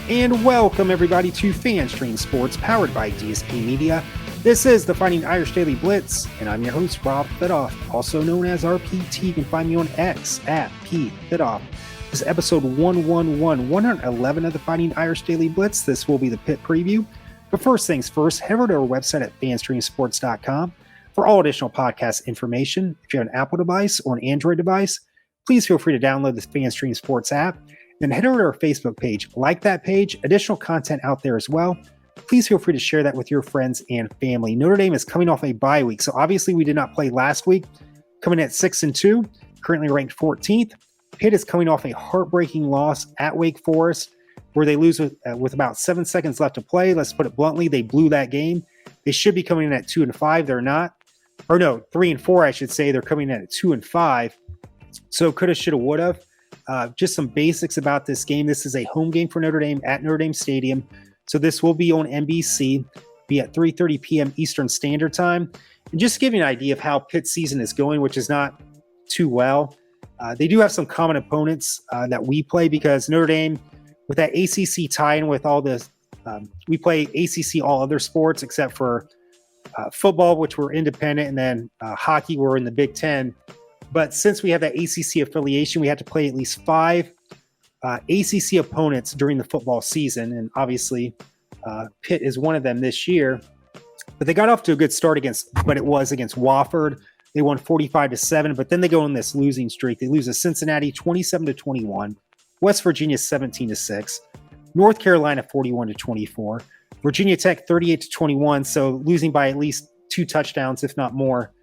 And welcome everybody to FanStream Sports, powered by DSP Media. This is the Fighting Irish Daily Blitz, and I'm your host, Rob Fidoff, also known as RPT. You can find me on X at PFidoff. This is episode 111 of the Fighting Irish Daily Blitz. This will be the Pitt preview. But first things first, head over to our website at fanstreamsports.com for all additional podcast information. If you have an Apple device or an Android device, please feel free to download the FanStream Sports app. Then head over to our Facebook page. Like that page, additional content out there as well. Please feel free to share that with your friends and family. Notre Dame is coming off a bye week, so obviously we did not play last week, coming at 6-2, currently ranked 14th. Pitt is coming off a heartbreaking loss at Wake Forest, where they lose with about 7 seconds left to play. Let's put it bluntly, they blew that game. They should be coming in at 2-5. They're not. Or no, 3-4, I should say. They're coming in at 2-5. So coulda, shoulda, woulda. Just some basics about this game. This is a home game for Notre Dame at Notre Dame Stadium. So this will be on NBC, be at 3:30 p.m. Eastern Standard Time. And just to give you an idea of how Pitt's season is going, which is not too well, they do have some common opponents that we play because Notre Dame, with that ACC tie-in with all this, we play ACC all other sports except for football, which we're independent, and then hockey, we're in the Big Ten. But since we have that ACC affiliation, we have to play at least 5 ACC opponents during the football season. And obviously, Pitt is one of them this year. But they got off to a good start against Wofford. They won 45-7, but then they go on this losing streak. They lose to Cincinnati 27-21, West Virginia 17-6, North Carolina 41-24, Virginia Tech 38-21, so losing by at least 2 touchdowns, if not more.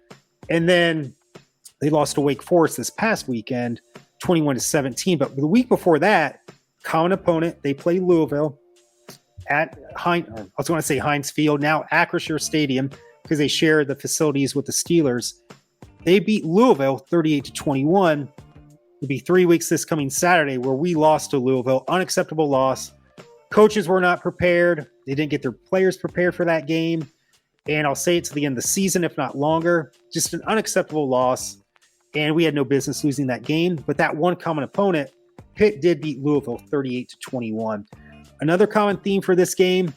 And then they lost to Wake Forest this past weekend, 21-17. But the week before that, common opponent, they play Louisville at Heinz Field, now Acrisure Stadium, because they share the facilities with the Steelers. They beat Louisville 38-21. It'll be 3 weeks this coming Saturday where we lost to Louisville. Unacceptable loss. Coaches were not prepared. They didn't get their players prepared for that game. And I'll say it to the end of the season, if not longer. Just an unacceptable loss. And we had no business losing that game. But that one common opponent, Pitt did beat Louisville 38-21. Another common theme for this game,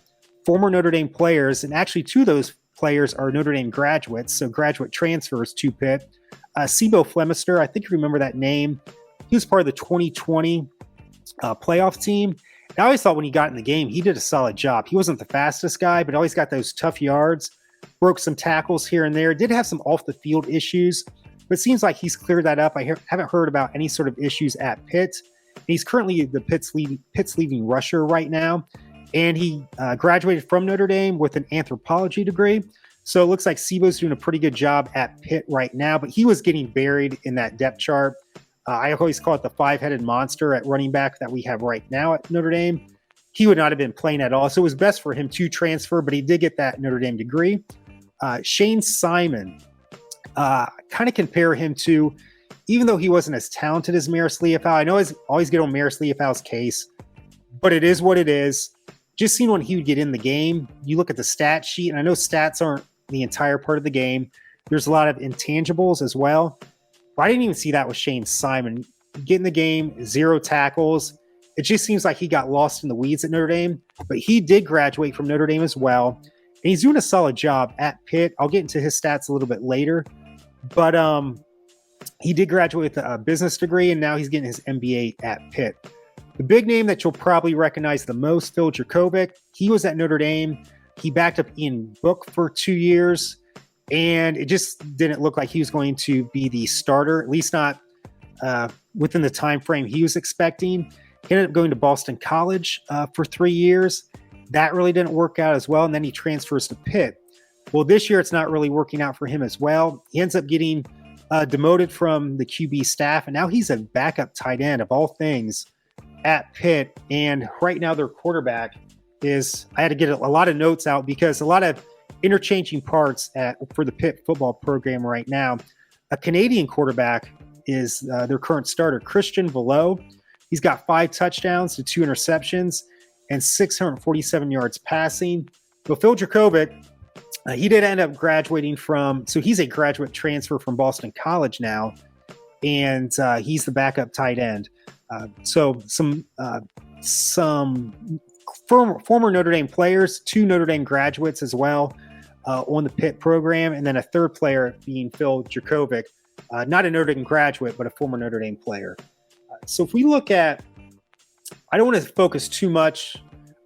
former Notre Dame players, and actually 2 of those players are Notre Dame graduates, so graduate transfers to Pitt. Sibo Flemister, I think you remember that name. He was part of the 2020 playoff team. And I always thought when he got in the game, he did a solid job. He wasn't the fastest guy, but always got those tough yards, broke some tackles here and there, did have some off-the-field issues, but it seems like he's cleared that up. I haven't heard about any sort of issues at Pitt. He's currently the Pitt's leading rusher right now, and he graduated from Notre Dame with an anthropology degree. So it looks like Sibo's doing a pretty good job at Pitt right now, but he was getting buried in that depth chart. I always call it the 5-headed monster at running back that we have right now at Notre Dame. He would not have been playing at all, so it was best for him to transfer, but he did get that Notre Dame degree. Shane Simon, kind of compare him to, even though he wasn't as talented as Maris Leofau, I know I always get on Maris Leofau's case, but it is what it is. Just seeing when he would get in the game, you look at the stat sheet, and I know stats aren't the entire part of the game. There's a lot of intangibles as well. But I didn't even see that with Shane Simon. Get in the game, 0 tackles. It just seems like he got lost in the weeds at Notre Dame, but he did graduate from Notre Dame as well. And he's doing a solid job at Pitt. I'll get into his stats a little bit later, but he did graduate with a business degree, and now he's getting his MBA at Pitt. The big name that you'll probably recognize the most, Phil Jurkovec. He was at Notre Dame. He backed up Ian Book for 2 years, and it just didn't look like he was going to be the starter, at least not within the time frame he was expecting. He ended up going to Boston College for 3 years. That really didn't work out as well, and then he transfers to Pitt. Well, this year it's not really working out for him as well. He ends up getting demoted from the QB staff, and now he's a backup tight end of all things at Pitt. And right now their quarterback is, I had to get a lot of notes out because a lot of interchanging parts for the Pitt football program right now. A Canadian quarterback is their current starter, Christian Velo. He's got 5 touchdowns to 2 interceptions and 647 yards passing. But Phil Jurkovec, he did end up graduating so he's a graduate transfer from Boston College now, and he's the backup tight end. So some former Notre Dame players, 2 Notre Dame graduates as well on the Pitt program, and then a third player being Phil Dracovic, not a Notre Dame graduate, but a former Notre Dame player. So if we look at, I don't want to focus too much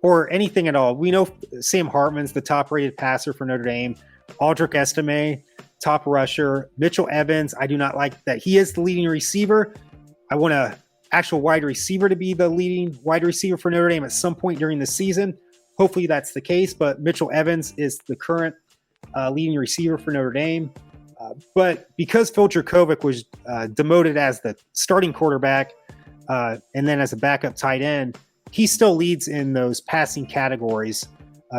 or anything at all. We know Sam Hartman's the top-rated passer for Notre Dame. Aldrich Estime, top rusher. Mitchell Evans, I do not like that he is the leading receiver. I want an actual wide receiver to be the leading wide receiver for Notre Dame at some point during the season. Hopefully that's the case, but Mitchell Evans is the current leading receiver for Notre Dame. But because Phil Dracovic was demoted as the starting quarterback and then as a backup tight end, he still leads in those passing categories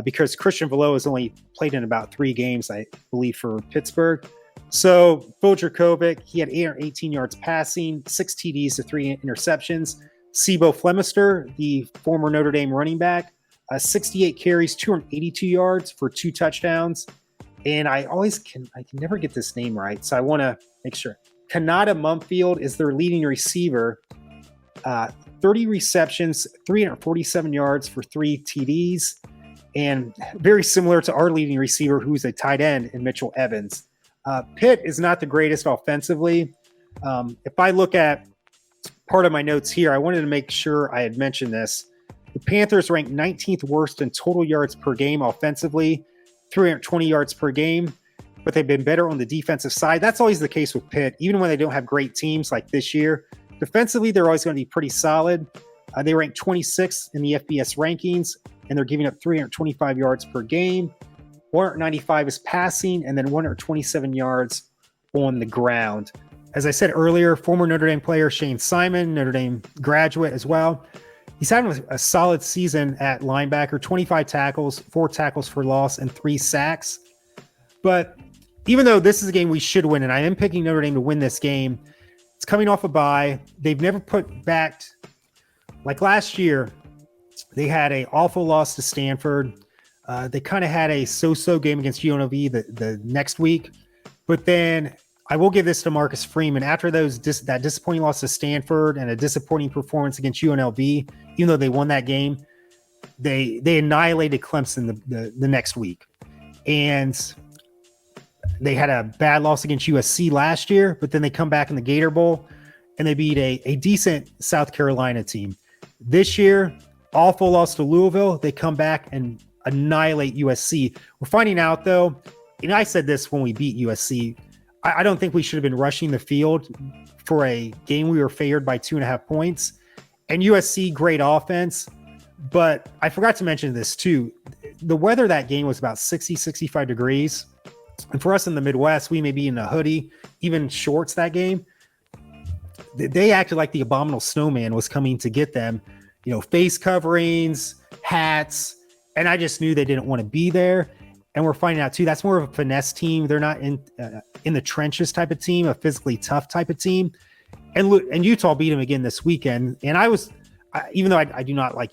because Christian Velo has only played in about 3 games, I believe, for Pittsburgh. So Phil Dracovic, he had 818 yards passing, 6 TDs to 3 interceptions. Sibo Flemister, the former Notre Dame running back, 68 carries, 282 yards for 2 touchdowns. And I can never get this name right, so I want to make sure. Kanata Mumfield is their leading receiver. 30 receptions, 347 yards for 3 TDs, and very similar to our leading receiver, who's a tight end, in Mitchell Evans. Pitt is not the greatest offensively. If I look at part of my notes here, I wanted to make sure I had mentioned this. The Panthers ranked 19th worst in total yards per game offensively, 320 yards per game, but they've been better on the defensive side. That's always the case with Pitt, even when they don't have great teams like this year. Defensively, they're always going to be pretty solid. They rank 26th in the FBS rankings, and they're giving up 325 yards per game. 195 is passing, and then 127 yards on the ground. As I said earlier, former Notre Dame player Shane Simon, Notre Dame graduate as well. He's having a solid season at linebacker, 25 tackles, 4 tackles for loss, and 3 sacks. But even though this is a game we should win, and I am picking Notre Dame to win this game, it's coming off a bye. They've never put back, like last year, they had an awful loss to Stanford. They kind of had a so-so game against UNLV the next week. But then I will give this to Marcus Freeman. After that disappointing loss to Stanford and a disappointing performance against UNLV, even though they won that game, they annihilated Clemson the next week. And they had a bad loss against USC last year, but then they come back in the Gator Bowl and they beat a decent South Carolina team. This year, awful loss to Louisville. They come back and annihilate USC. We're finding out, though, and I said this when we beat USC, I don't think we should have been rushing the field for a game we were favored by 2.5 points. And USC, great offense. But I forgot to mention this, too. The weather that game was about 60, 65 degrees. And for us in the Midwest, we may be in a hoodie, even shorts that game. They acted like the abominable snowman was coming to get them. Face coverings, hats. And I just knew they didn't want to be there. And we're finding out, too, that's more of a finesse team. They're not in the trenches type of team, a physically tough type of team. And Utah beat them again this weekend. And even though I do not like,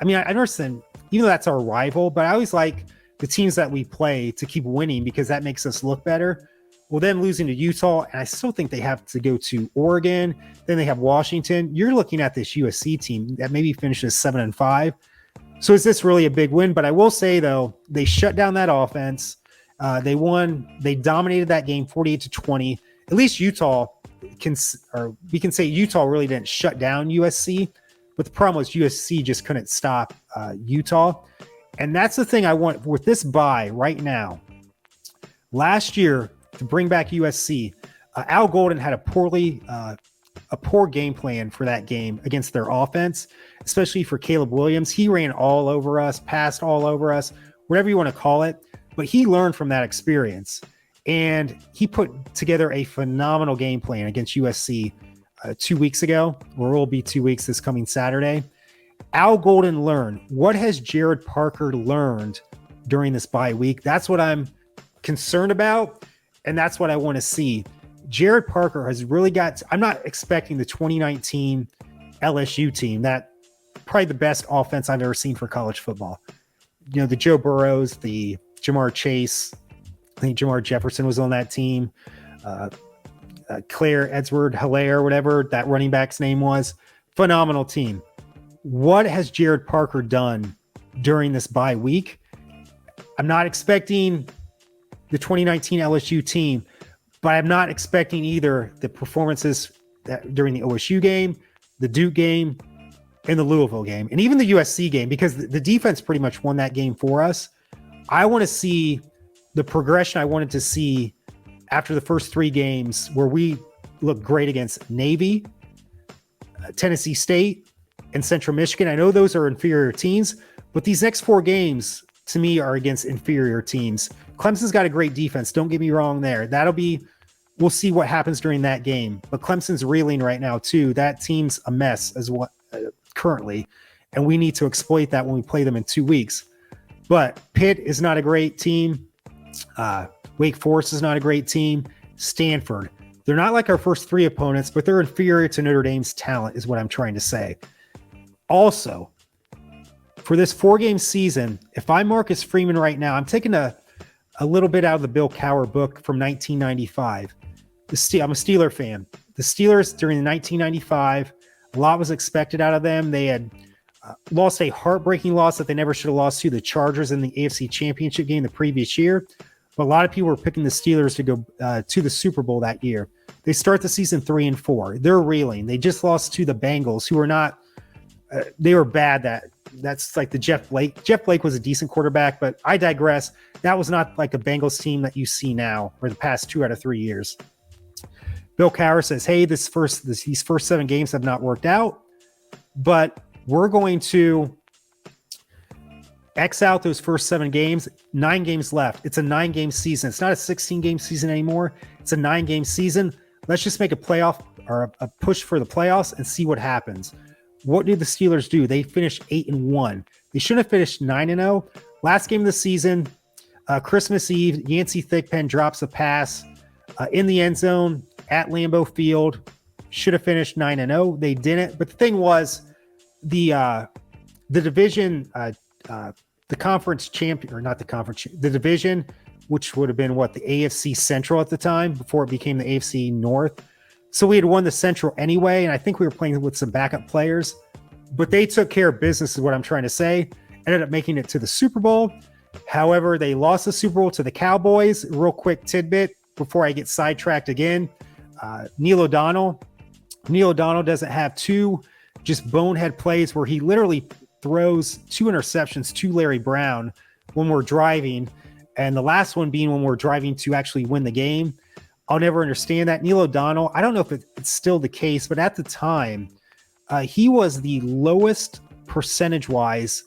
I understand, even though that's our rival, but I always like the teams that we play to keep winning because that makes us look better. Well, them losing to Utah, and I still think they have to go to Oregon. Then they have Washington. You're looking at this USC team that maybe finishes 7-5. So is this really a big win? But I will say, though, they shut down that offense. They won. They dominated that game 48-20. At least Utah we can say Utah really didn't shut down USC. But the problem was USC just couldn't stop Utah. And that's the thing I want with this bye right now. Last year, to bring back USC, Al Golden had a poor game plan for that game against their offense, especially for Caleb Williams. He ran all over us, passed all over us, whatever you want to call it. But he learned from that experience. And he put together a phenomenal game plan against USC 2 weeks ago, or it will be 2 weeks this coming Saturday. Al Golden learned. What has Jared Parker learned during this bye week? That's what I'm concerned about, and that's what I want to see. Jared Parker has really I'm not expecting the 2019 LSU team, that probably the best offense I've ever seen for college football. The Joe Burrows, the Jamar Chase, I think Jamar Jefferson was on that team. Claire Edward Hilaire, whatever that running back's name was. Phenomenal team. what has Jared Parker done during this bye week? I'm not expecting the 2019 LSU team, but I'm not expecting either the performances during the OSU game, the Duke game, and the Louisville game, and even the USC game, because the defense pretty much won that game for us. I want to see the progression I wanted to see after the first 3 games where we looked great against Navy, Tennessee State, and Central Michigan. I know those are inferior teams, but these next 4 games to me are against inferior teams. Clemson's got a great defense. Don't get me wrong there. We'll see what happens during that game. But Clemson's reeling right now too. That team's a mess as what currently, and we need to exploit that when we play them in 2 weeks. But Pitt is not a great team. Wake Forest is not a great team. Stanford. They're not like our first 3 opponents, but they're inferior to Notre Dame's talent is what I'm trying to say. Also, for this 4-game season, if I'm Marcus Freeman right now, I'm taking a little bit out of the Bill Cowher book from 1995. I'm a Steeler fan. The Steelers during the 1995, a lot was expected out of them. They had lost a heartbreaking loss that they never should have lost to the Chargers in the AFC Championship game the previous year. But a lot of people were picking the Steelers to go to the Super Bowl that year. They start the season 3-4. They're reeling. They just lost to the Bengals, who are not. They were bad. That's like the Jeff Blake. Jeff Blake was a decent quarterback, but I digress. That was not like a Bengals team that you see now for the past 2 out of 3 years. Bill Cowher says, hey, these first 7 games have not worked out, but we're going to X out those first 7 games, 9 games left. It's a 9-game season. It's not a 16-game season anymore. It's a 9-game season. Let's just make a playoff or a push for the playoffs and see what happens. What did the Steelers do? They finished 8-1. They should have finished 9-0. Last game of the season, Christmas Eve, Yancey Thigpen drops a pass in the end zone at Lambeau Field. Should have finished 9-0. They didn't. But the thing was, the division, the conference champion, or not the conference, the division, which would have been the AFC Central at the time before it became the AFC North. So we had won the Central anyway, and I think we were playing with some backup players, but they took care of business is what I'm trying to say. Ended up making it to the Super Bowl. However, they lost the Super Bowl to the Cowboys. Real quick tidbit before I get sidetracked again. Neil O'Donnell doesn't have 2 just bonehead plays where he literally throws 2 interceptions to Larry Brown when we're driving, and the last one being when we're driving to actually win the game. I'll never understand that. Neil O'Donnell, I don't know if it's still the case, but at the time, he was the lowest percentage-wise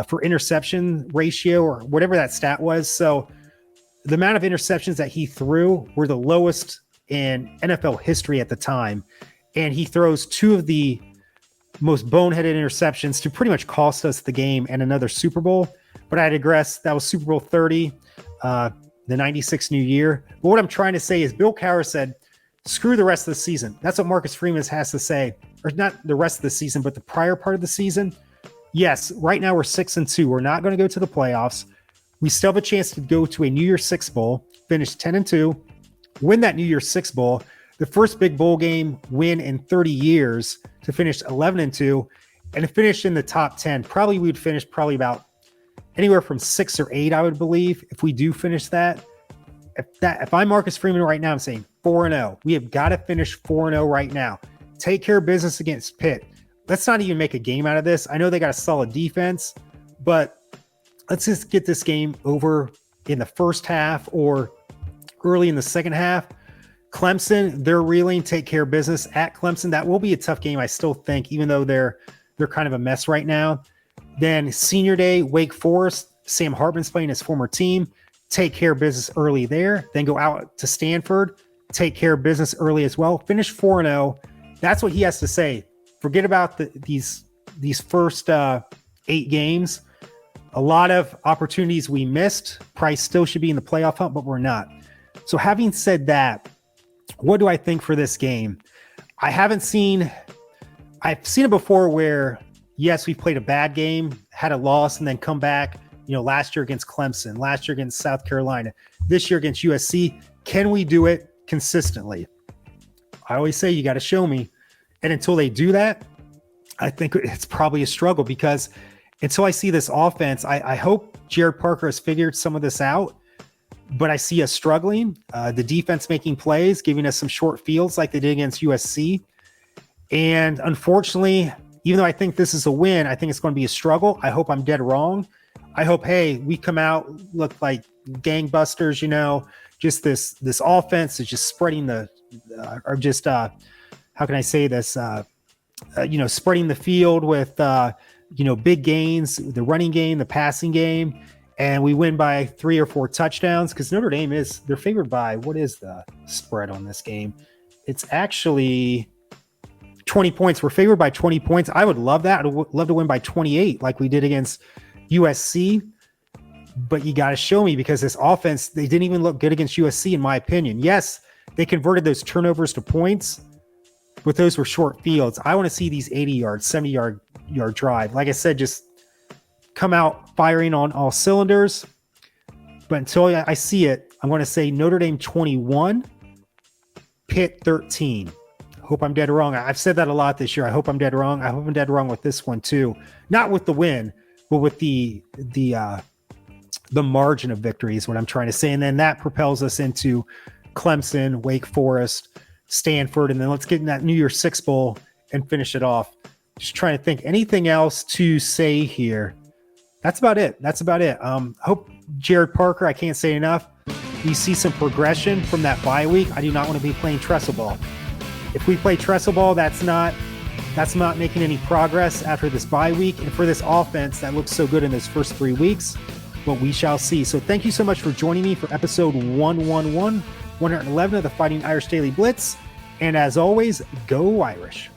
for interception ratio or whatever that stat was. So the amount of interceptions that he threw were the lowest in NFL history at the time. And he throws 2 of the most boneheaded interceptions to pretty much cost us the game and another Super Bowl. But I digress. That was Super Bowl 30. The 96 new year. But what I'm trying to say is Bill Cowher said, screw the rest of the season. That's what Marcus Freeman has to say, or not the rest of the season, but the prior part of the season. Yes, right now we're 6-2. We're not going to go to the playoffs. We still have a chance to go to a New Year's Six Bowl, finish 10-2, win that New Year's Six Bowl, the first big bowl game win in 30 years to finish 11-2, and to finish in the top 10. Probably we would finish about anywhere from 6 or 8, I would believe, if we do finish that. If I'm Marcus Freeman right now, I'm saying 4-0. We have got to finish 4-0 right now. Take care of business against Pitt. Let's not even make a game out of this. I know they got a solid defense, but let's just get this game over in the first half or early in the second half. Clemson, they're reeling. Take care of business at Clemson. That will be a tough game, I still think, even though they're kind of a mess right now. Then Senior Day, Wake Forest. Sam Hartman's playing his former team. Take care of business early there. Then go out to Stanford. Take care of business early as well. Finish 4-0. That's what he has to say. Forget about these first 8 games. A lot of opportunities we missed. Price still should be in the playoff hunt, but we're not. So having said that, what do I think for this game? I've seen it before where, yes, we played a bad game, had a loss, and then come back, last year against Clemson, last year against South Carolina, this year against USC. Can we do it consistently? I always say you got to show me. And until they do that, I think it's probably a struggle because until I see this offense, I hope Jared Parker has figured some of this out, but I see us struggling. The defense making plays, giving us some short fields like they did against USC. And unfortunately, even though I think this is a win, I think it's going to be a struggle. I hope I'm dead wrong. I hope, hey, we come out, look like gangbusters, just this offense is just spreading how can I say this? Spreading the field with, big gains, the running game, the passing game, and we win by 3 or 4 touchdowns because Notre Dame they're favored by, what is the spread on this game? It's actually 20 points. We're favored by 20 points. I would love that. I'd love to win by 28 like we did against USC, but you got to show me because this offense, they didn't even look good against USC in my opinion. Yes, they converted those turnovers to points, but those were short fields. I want to see these 80-yard, 70-yard drive. Like I said, just come out firing on all cylinders. But until I see it, I'm going to say Notre Dame 21, Pitt 13. Hope I'm dead wrong. I've said that a lot this year. I hope I'm dead wrong. I hope I'm dead wrong with this one too. Not with the win, but with the margin of victory is what I'm trying to say. And then that propels us into Clemson, Wake Forest, Stanford, and then let's get in that New Year's Six Bowl and finish it off. Just trying to think anything else to say here. That's about it. Hope Jared Parker, I can't say enough. We see some progression from that bye week. I do not want to be playing trestle ball. If we play trestle ball, that's not making any progress after this bye week. And for this offense that looks so good in those first 3 weeks, what we shall see. So thank you so much for joining me for episode 111 of the Fighting Irish Daily Blitz. And as always, go Irish.